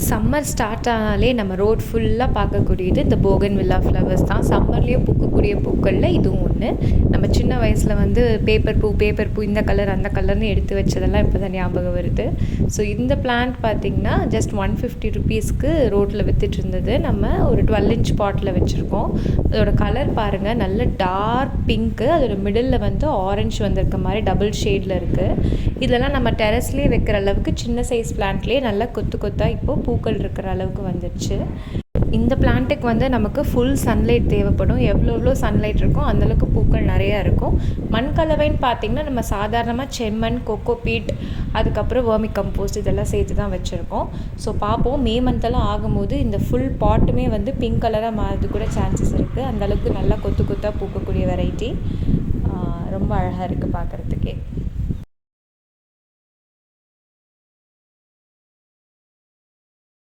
Summer start ஆனாலே நம்ம road ஃபுல்லாக பார்க்கக்கூடியது இந்த போகன்வில்லா ஃப்ளவர்ஸ் தான். சம்மர்லேயே பூக்கக்கூடிய பூக்களில் இதுவும் ஒன்று. நம்ம சின்ன வயசில் வந்து பேப்பர் பூ இந்த கலர் அந்த கலர்னு எடுத்து வச்சதெல்லாம் இப்போ தான் ஞாபகம் வருது. ஸோ இந்த பிளான்ட் பார்த்திங்கன்னா ஜஸ்ட் 150 ருபீஸ்க்கு ரோட்டில் விற்றுட்டு இருந்தது. நம்ம ஒரு 12 இன்ச் பாட்டில் வச்சுருக்கோம். அதோட கலர் பாருங்கள், நல்ல டார்க் பிங்க்கு, அதோட மிடில் வந்து ஆரஞ்சு வந்திருக்க மாதிரி டபுள் ஷேடில் இருக்குது. இதெல்லாம் நம்ம டெரஸ்லேயே வைக்கிற அளவுக்கு சின்ன சைஸ் பிளான்ட்லேயே நல்லா கொத்து கொத்தாக இப்போது பூக்கள் இருக்கிற அளவுக்கு வந்துடுச்சு. இந்த பிளான்ட்டுக்கு வந்து நமக்கு ஃபுல் சன்லைட் தேவைப்படும். எவ்வளோ சன்லைட் இருக்கோ அந்தளவுக்கு பூக்கள் நிறையா இருக்கும். மண் கலவைன்னு பார்த்திங்கன்னா நம்ம சாதாரணமாக செம்மண், கொக்கோபீட், அதுக்கப்புறம் வேர்மி கம்போஸ்ட் இதெல்லாம் சேர்த்து தான் வச்சுருக்கோம். ஸோ பார்ப்போம், மே மந்தெல்லாம் ஆகும்போது இந்த ஃபுல் பாட்டுமே வந்து பிங்க் கலராக மாறது கூட சான்சஸ் இருக்குது. அந்தளவுக்கு நல்லா கொத்து கொத்தாக பூக்கக்கூடிய வெரைட்டி. ரொம்ப அழகாக இருக்குது பார்க்குறதுக்கே.